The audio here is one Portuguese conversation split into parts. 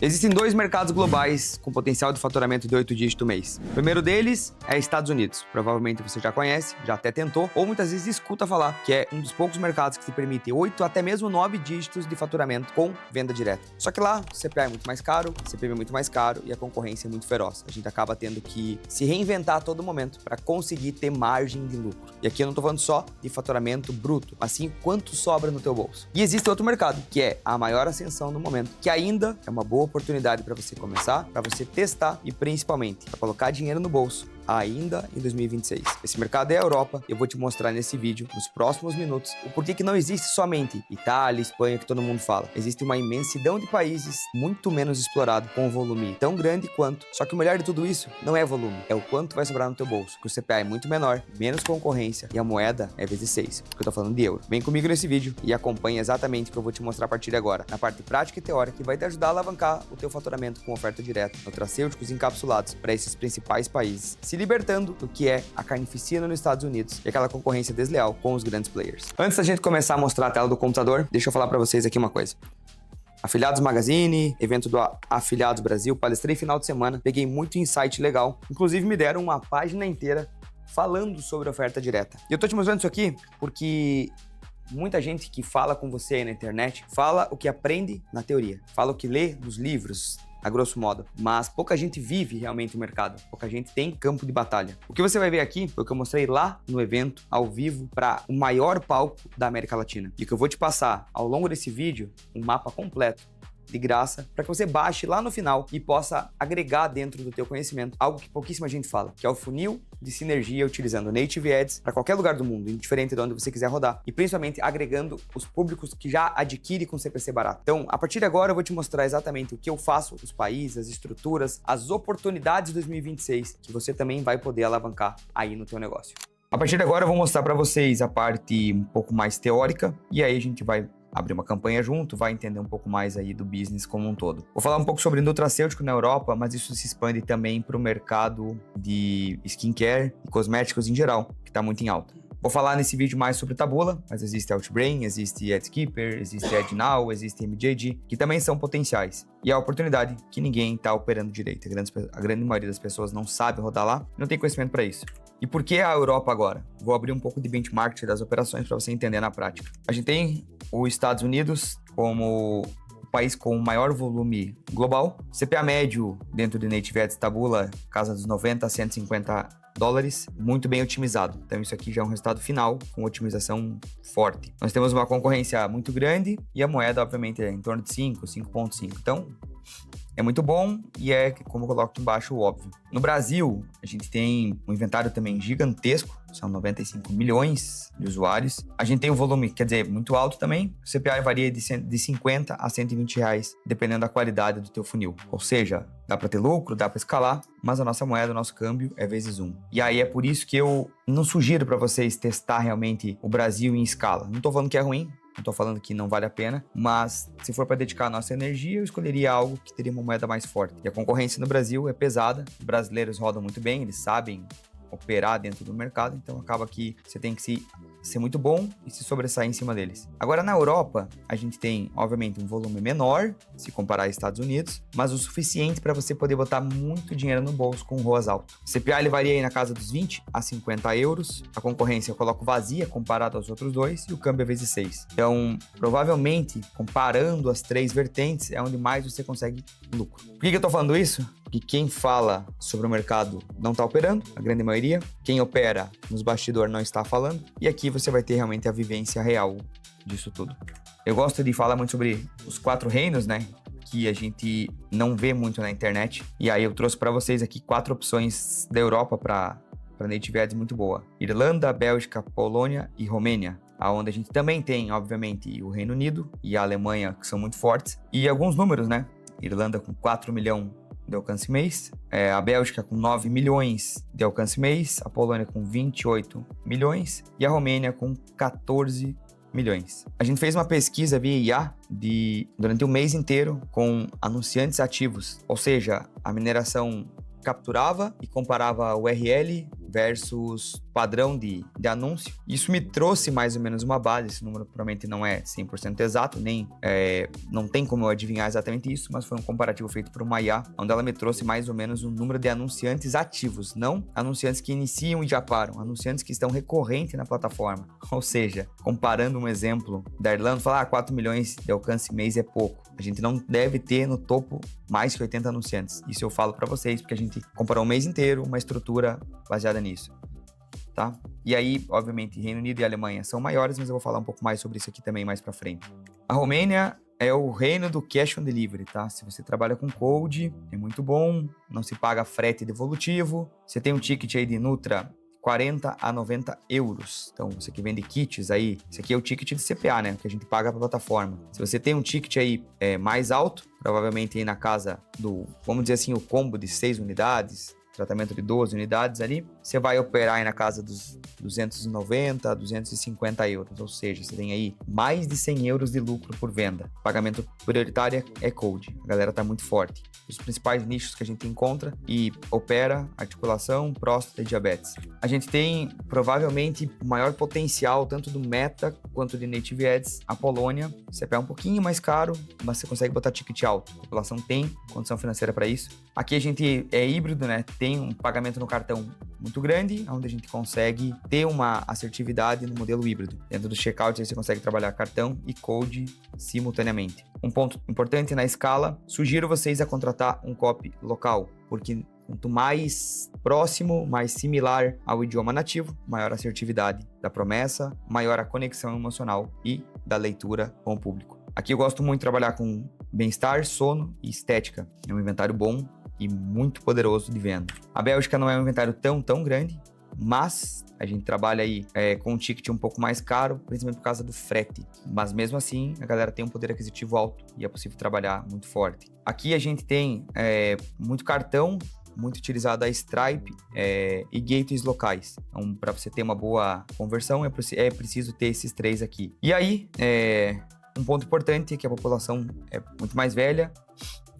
Existem dois mercados globais com potencial de faturamento de 8 dígitos mês. O primeiro deles é Estados Unidos. Provavelmente você já conhece, já até tentou, ou muitas vezes escuta falar, que é um dos poucos mercados que te permite 8 até mesmo 9 dígitos de faturamento com venda direta. Só que lá, o CPA é muito mais caro, o CPM é muito mais caro e a concorrência é muito feroz. A gente acaba tendo que se reinventar a todo momento para conseguir ter margem de lucro. E aqui eu não tô falando só de faturamento bruto, mas sim quanto sobra no teu bolso. E existe outro mercado, que é a maior ascensão no momento, que ainda é uma boa oportunidade para você começar, para você testar e principalmente para colocar dinheiro no bolso ainda em 2026. Esse mercado é a Europa e eu vou te mostrar nesse vídeo, nos próximos minutos, o porquê que não existe somente Itália, Espanha, que todo mundo fala. Existe uma imensidão de países muito menos explorados, com um volume tão grande quanto. Só que o melhor de tudo isso não é volume, é o quanto vai sobrar no teu bolso, que o CPA é muito menor, menos concorrência e a moeda é vezes 6, porque eu tô falando de euro. Vem comigo nesse vídeo e acompanha exatamente o que eu vou te mostrar a partir de agora, na parte prática e teórica, que vai te ajudar a alavancar o teu faturamento com oferta direta, nutracêuticos encapsulados para esses principais países, se libertando do que é a carnificina nos Estados Unidos e aquela concorrência desleal com os grandes players. Antes da gente começar a mostrar a tela do computador, deixa eu falar para vocês aqui uma coisa. Afiliados Magazine, evento do Afiliados Brasil, palestrei final de semana, peguei muito insight legal, inclusive me deram uma página inteira falando sobre oferta direta. E eu tô te mostrando isso aqui porque muita gente que fala com você aí na internet fala o que aprende na teoria, fala o que lê nos livros, a grosso modo, mas pouca gente vive realmente o mercado, pouca gente tem campo de batalha. O que você vai ver aqui foi o que eu mostrei lá no evento, ao vivo, para o maior palco da América Latina. E que eu vou te passar ao longo desse vídeo um mapa completo, de graça, para que você baixe lá no final e possa agregar dentro do teu conhecimento algo que pouquíssima gente fala, que é o funil de sinergia utilizando Native Ads para qualquer lugar do mundo, indiferente de onde você quiser rodar, e principalmente agregando os públicos que já adquirem com CPC barato. Então, a partir de agora eu vou te mostrar exatamente o que eu faço, os países, as estruturas, as oportunidades de 2026 que você também vai poder alavancar aí no teu negócio. A partir de agora eu vou mostrar para vocês a parte um pouco mais teórica e aí a gente vai abrir uma campanha junto, vai entender um pouco mais aí do business como um todo. Vou falar um pouco sobre nutracêutico na Europa, mas isso se expande também para o mercado de skincare e cosméticos em geral, que está muito em alta. Vou falar nesse vídeo mais sobre Taboola, mas existe Outbrain, existe AdKeeper, existe AdNow, existe MJG, que também são potenciais. E a oportunidade que ninguém está operando direito. A grande maioria das pessoas não sabe rodar lá, não tem conhecimento para isso. E por que a Europa agora? Vou abrir um pouco de benchmark das operações para você entender na prática. A gente tem os Estados Unidos como o país com o maior volume global. CPA médio dentro de Native Ads Taboola, casa dos 90 a 150 dólares, muito bem otimizado. Então isso aqui já é um resultado final com otimização forte. Nós temos uma concorrência muito grande e a moeda, obviamente, é em torno de 5, 5,5. Então, é muito bom e é, como eu coloco aqui embaixo, o óbvio. No Brasil, a gente tem um inventário também gigantesco, são 95 milhões de usuários. A gente tem um volume, quer dizer, muito alto também. O CPA varia de 50 a 120 reais, dependendo da qualidade do teu funil. Ou seja, dá para ter lucro, dá para escalar, mas a nossa moeda, o nosso câmbio é vezes 1. E aí é por isso que eu não sugiro para vocês testar realmente o Brasil em escala. Não tô falando que é ruim, não tô falando que não vale a pena, mas se for para dedicar a nossa energia, eu escolheria algo que teria uma moeda mais forte. E a concorrência no Brasil é pesada, os brasileiros rodam muito bem, eles sabem operar dentro do mercado, então acaba que você tem que ser muito bom e se sobressair em cima deles. Agora, na Europa, a gente tem, obviamente, um volume menor, se comparar aos Estados Unidos, mas o suficiente para você poder botar muito dinheiro no bolso com um ROAS alto. O CPA ele varia aí na casa dos 20 a 50 euros, a concorrência eu coloco vazia comparado aos outros dois e o câmbio é vezes 6. Então, provavelmente, comparando as três vertentes, é onde mais você consegue lucro. Por que eu tô falando isso? Porque quem fala sobre o mercado não está operando, a grande maioria. Quem opera nos bastidores não está falando. E aqui você vai ter realmente a vivência real disso tudo. Eu gosto de falar muito sobre os 4 reinos, né? Que a gente não vê muito na internet. E aí eu trouxe para vocês aqui 4 opções da Europa para Native Ads muito boa. Irlanda, Bélgica, Polônia e Romênia. Onde a gente também tem, obviamente, o Reino Unido e a Alemanha, que são muito fortes. E alguns números, né? Irlanda com 4 milhões de alcance mês, a Bélgica com 9 milhões de alcance mês, a Polônia com 28 milhões e a Romênia com 14 milhões. A gente fez uma pesquisa via IA durante um mês inteiro com anunciantes ativos, ou seja, a mineração capturava e comparava o URL versus padrão de anúncio. Isso me trouxe mais ou menos uma base. Esse número provavelmente não é 100% exato, nem não tem como eu adivinhar exatamente isso, mas foi um comparativo feito por uma IA, onde ela me trouxe mais ou menos um número de anunciantes ativos, não anunciantes que iniciam e já param, anunciantes que estão recorrentes na plataforma. Ou seja, comparando um exemplo da Irlanda, falar 4 milhões de alcance mês é pouco. A gente não deve ter no topo mais que 80 anunciantes. Isso eu falo para vocês, porque a gente comparou um mês inteiro, uma estrutura baseada nisso. Tá? E aí, obviamente, Reino Unido e Alemanha são maiores, mas eu vou falar um pouco mais sobre isso aqui também mais para frente. A Romênia é o reino do cash on delivery, tá? Se você trabalha com code, é muito bom, não se paga frete devolutivo, você tem um ticket aí de Nutra 40 a 90 euros. Então, você que vende kits aí, esse aqui é o ticket de CPA, né? Que a gente paga para a plataforma. Se você tem um ticket aí mais alto, provavelmente aí na casa do, vamos dizer assim, o combo de 6 unidades, tratamento de 12 unidades ali, você vai operar aí na casa dos 290 a 250 euros, ou seja, você tem aí mais de 100 euros de lucro por venda. Pagamento prioritário é code, a galera tá muito forte. Os principais nichos que a gente encontra e opera, articulação, próstata e diabetes. A gente tem provavelmente o maior potencial tanto do Meta quanto de Native Ads, a Polônia. CPA é um pouquinho mais caro, mas você consegue botar ticket alto. A população tem condição financeira para isso. Aqui a gente é híbrido, né? Tem um pagamento no cartão muito grande, onde a gente consegue ter uma assertividade no modelo híbrido. Dentro do checkout, aí você consegue trabalhar cartão e code simultaneamente. Um ponto importante na escala, sugiro vocês a contratar um copy local, porque quanto mais próximo, mais similar ao idioma nativo, maior a assertividade da promessa, maior a conexão emocional e da leitura com o público. Aqui eu gosto muito de trabalhar com bem-estar, sono e estética. É um inventário bom e muito poderoso de venda. A Bélgica não é um inventário tão grande, mas a gente trabalha aí com um ticket um pouco mais caro, principalmente por causa do frete. Mas mesmo assim, a galera tem um poder aquisitivo alto e é possível trabalhar muito forte. Aqui a gente tem muito cartão, muito utilizado a Stripe e gateways locais. Então, para você ter uma boa conversão, é preciso ter esses 3 aqui. E aí, um ponto importante é que a população é muito mais velha,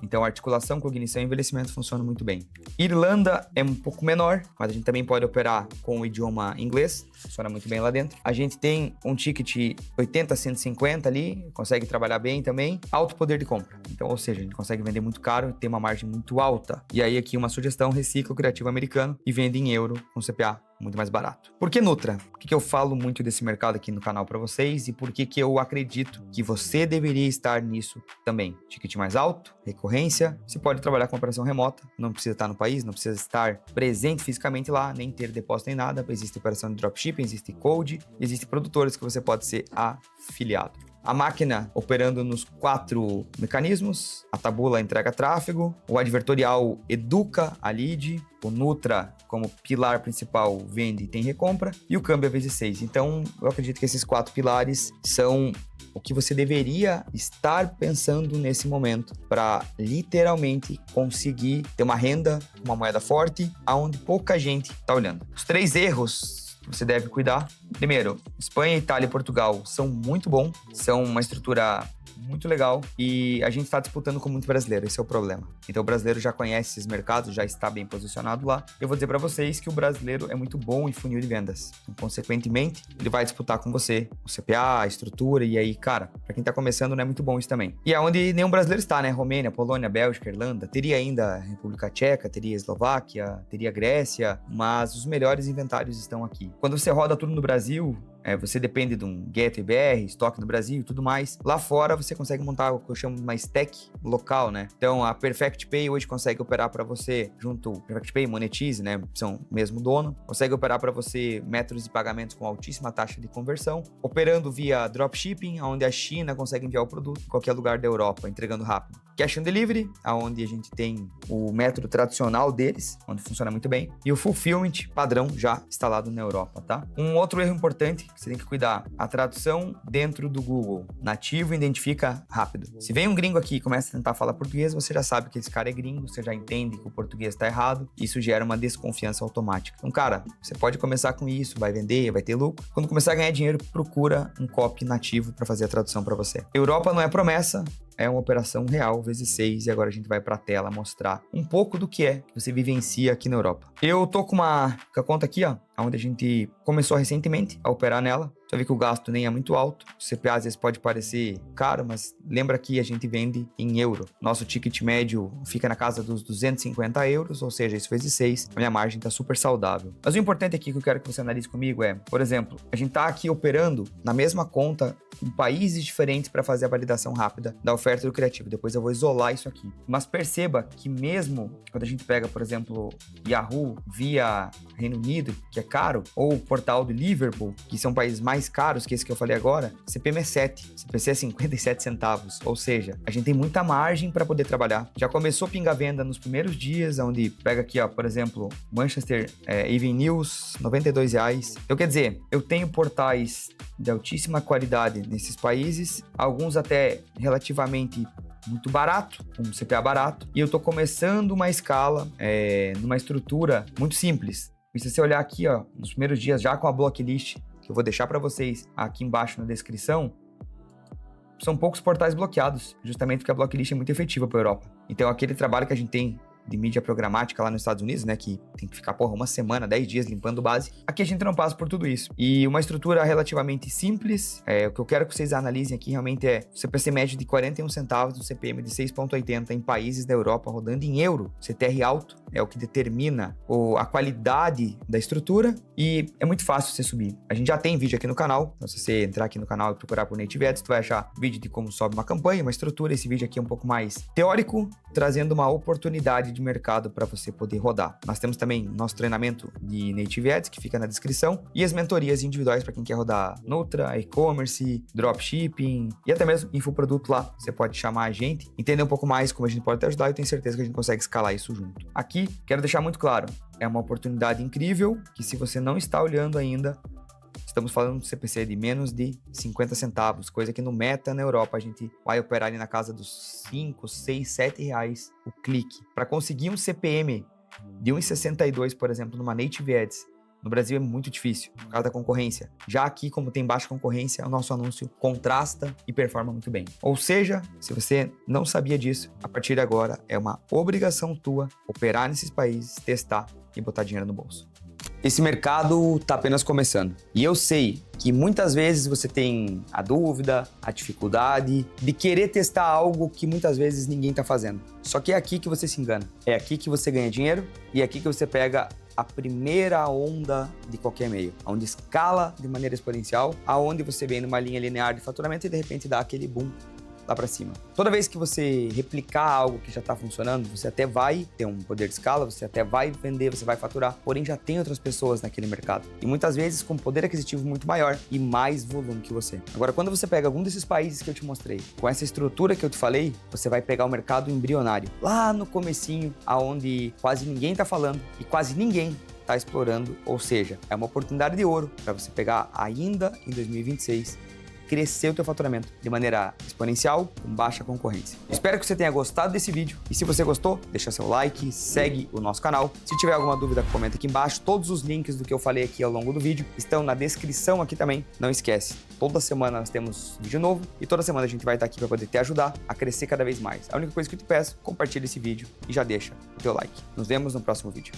então, articulação, cognição e envelhecimento funcionam muito bem. Irlanda é um pouco menor, mas a gente também pode operar com o idioma inglês, funciona muito bem lá dentro. A gente tem um ticket 80 a 150 ali, consegue trabalhar bem também. Alto poder de compra. Então, ou seja, a gente consegue vender muito caro e ter uma margem muito alta. E aí, aqui uma sugestão, recicla o criativo americano e vende em euro com CPA muito mais barato. Por que Nutra? Por que eu falo muito desse mercado aqui no canal para vocês e por que eu acredito que você deveria estar nisso também? Ticket mais alto, recorrência, você pode trabalhar com operação remota, não precisa estar no país, não precisa estar presente fisicamente lá, nem ter depósito nem nada, existe operação de dropshipping, existe code, existe produtores que você pode ser afiliado. A máquina operando nos 4 mecanismos, a tabula entrega tráfego, o advertorial educa a lead, o Nutra como pilar principal vende e tem recompra, e o câmbio é vezes 6. Então, eu acredito que esses 4 pilares são o que você deveria estar pensando nesse momento para literalmente conseguir ter uma renda, uma moeda forte, aonde pouca gente está olhando. Os 3 erros que você deve cuidar. Primeiro, Espanha, Itália e Portugal são muito bons, são uma estrutura muito legal e a gente está disputando com muito brasileiro, esse é o problema. Então o brasileiro já conhece esses mercados, já está bem posicionado lá. Eu vou dizer para vocês que o brasileiro é muito bom em funil de vendas. Então, consequentemente, ele vai disputar com você o CPA, a estrutura e aí, cara, para quem está começando não é muito bom isso também. E é onde nenhum brasileiro está, né? Romênia, Polônia, Bélgica, Irlanda, teria ainda República Tcheca, teria Eslováquia, teria Grécia, mas os melhores inventários estão aqui. Quando você roda tudo no Brasil, você depende de um Gateway BR, estoque do Brasil e tudo mais. Lá fora você consegue montar o que eu chamo de uma stack local, né? Então a Perfect Pay hoje consegue operar para você junto Perfect Pay, Monetize, né? São o mesmo dono. Consegue operar para você métodos de pagamentos com altíssima taxa de conversão, operando via dropshipping, onde a China consegue enviar o produto em qualquer lugar da Europa, entregando rápido. Cash on Delivery, onde a gente tem o método tradicional deles, onde funciona muito bem, e o Fulfillment padrão já instalado na Europa, tá? Um outro erro importante que você tem que cuidar, a tradução dentro do Google. Nativo identifica rápido. Se vem um gringo aqui e começa a tentar falar português, você já sabe que esse cara é gringo, você já entende que o português está errado, isso gera uma desconfiança automática. Então, cara, você pode começar com isso, vai vender, vai ter lucro. Quando começar a ganhar dinheiro, procura um copy nativo para fazer a tradução para você. Europa não é promessa, é uma operação real vezes 6 e agora a gente vai para a tela mostrar um pouco do que é que você vivencia aqui na Europa. Eu tô com a conta aqui, ó, onde a gente começou recentemente a operar nela. Você vê que o gasto nem é muito alto. O CPA às vezes pode parecer caro, mas lembra que a gente vende em euro. Nosso ticket médio fica na casa dos 250 euros, ou seja, isso vezes 6. A minha margem está super saudável. Mas o importante aqui que eu quero que você analise comigo é, por exemplo, a gente está aqui operando na mesma conta em países diferentes para fazer a validação rápida da oferta do criativo. Depois eu vou isolar isso aqui. Mas perceba que mesmo quando a gente pega, por exemplo, Yahoo via Reino Unido, que é caro, ou o portal de Liverpool, que são países mais caros que esse que eu falei agora, CPM é 7, CPC é 57 centavos, ou seja, a gente tem muita margem para poder trabalhar. Já começou a pingar venda nos primeiros dias, onde pega aqui, ó, por exemplo, Manchester Evening News, R$92. Então, quer dizer, eu tenho portais de altíssima qualidade nesses países, alguns até relativamente muito barato, com um CPA barato, e eu tô começando uma escala numa estrutura muito simples. E se você olhar aqui, ó, nos primeiros dias, já com a blocklist, que eu vou deixar para vocês aqui embaixo na descrição, são poucos portais bloqueados, justamente porque a blocklist é muito efetiva para a Europa. Então, aquele trabalho que a gente tem de mídia programática lá nos Estados Unidos, né, que tem que ficar, uma semana, 10 dias limpando base, aqui a gente não passa por tudo isso. E uma estrutura relativamente simples, o que eu quero que vocês analisem aqui realmente é o CPC médio de 41 centavos, o CPM de 6,80 em países da Europa rodando em euro, CTR alto, é o que determina a qualidade da estrutura e é muito fácil você subir. A gente já tem vídeo aqui no canal, então se você entrar aqui no canal e procurar por Native Ads, tu vai achar vídeo de como sobe uma campanha, uma estrutura. Esse vídeo aqui é um pouco mais teórico, trazendo uma oportunidade de mercado para você poder rodar. Nós temos também nosso treinamento de Native Ads, que fica na descrição, e as mentorias individuais para quem quer rodar Nutra, e-commerce, dropshipping e até mesmo infoproduto lá. Você pode chamar a gente, entender um pouco mais como a gente pode te ajudar e eu tenho certeza que a gente consegue escalar isso junto. Aqui, quero deixar muito claro, é uma oportunidade incrível que se você não está olhando ainda, estamos falando de CPC de menos de 50 centavos, coisa que no Meta, na Europa, a gente vai operar ali na casa dos 5, 6, 7 reais o clique. Para conseguir um CPM de 1,62, por exemplo, numa Native Ads, no Brasil é muito difícil, por causa da concorrência. Já aqui, como tem baixa concorrência, o nosso anúncio contrasta e performa muito bem. Ou seja, se você não sabia disso, a partir de agora é uma obrigação tua operar nesses países, testar e botar dinheiro no bolso. Esse mercado está apenas começando. E eu sei que muitas vezes você tem a dúvida, a dificuldade de querer testar algo que muitas vezes ninguém está fazendo. Só que é aqui que você se engana. É aqui que você ganha dinheiro e é aqui que você pega a primeira onda de qualquer meio, onde escala de maneira exponencial, aonde você vem numa linha linear de faturamento e de repente dá aquele boom lá para cima. Toda vez que você replicar algo que já está funcionando, você até vai ter um poder de escala, você até vai vender, você vai faturar, porém já tem outras pessoas naquele mercado. E muitas vezes com poder aquisitivo muito maior e mais volume que você. Agora, quando você pega algum desses países que eu te mostrei, com essa estrutura que eu te falei, você vai pegar o mercado embrionário, lá no comecinho, aonde quase ninguém está falando e quase ninguém está explorando, ou seja, é uma oportunidade de ouro para você pegar ainda em 2026, crescer o teu faturamento de maneira exponencial, com baixa concorrência. Espero que você tenha gostado desse vídeo e se você gostou, deixa seu like, segue o nosso canal. Se tiver alguma dúvida, comenta aqui embaixo. Todos os links do que eu falei aqui ao longo do vídeo estão na descrição aqui também. Não esquece, toda semana nós temos vídeo novo e toda semana a gente vai estar aqui para poder te ajudar a crescer cada vez mais. A única coisa que eu te peço, compartilha esse vídeo e já deixa o teu like. Nos vemos no próximo vídeo.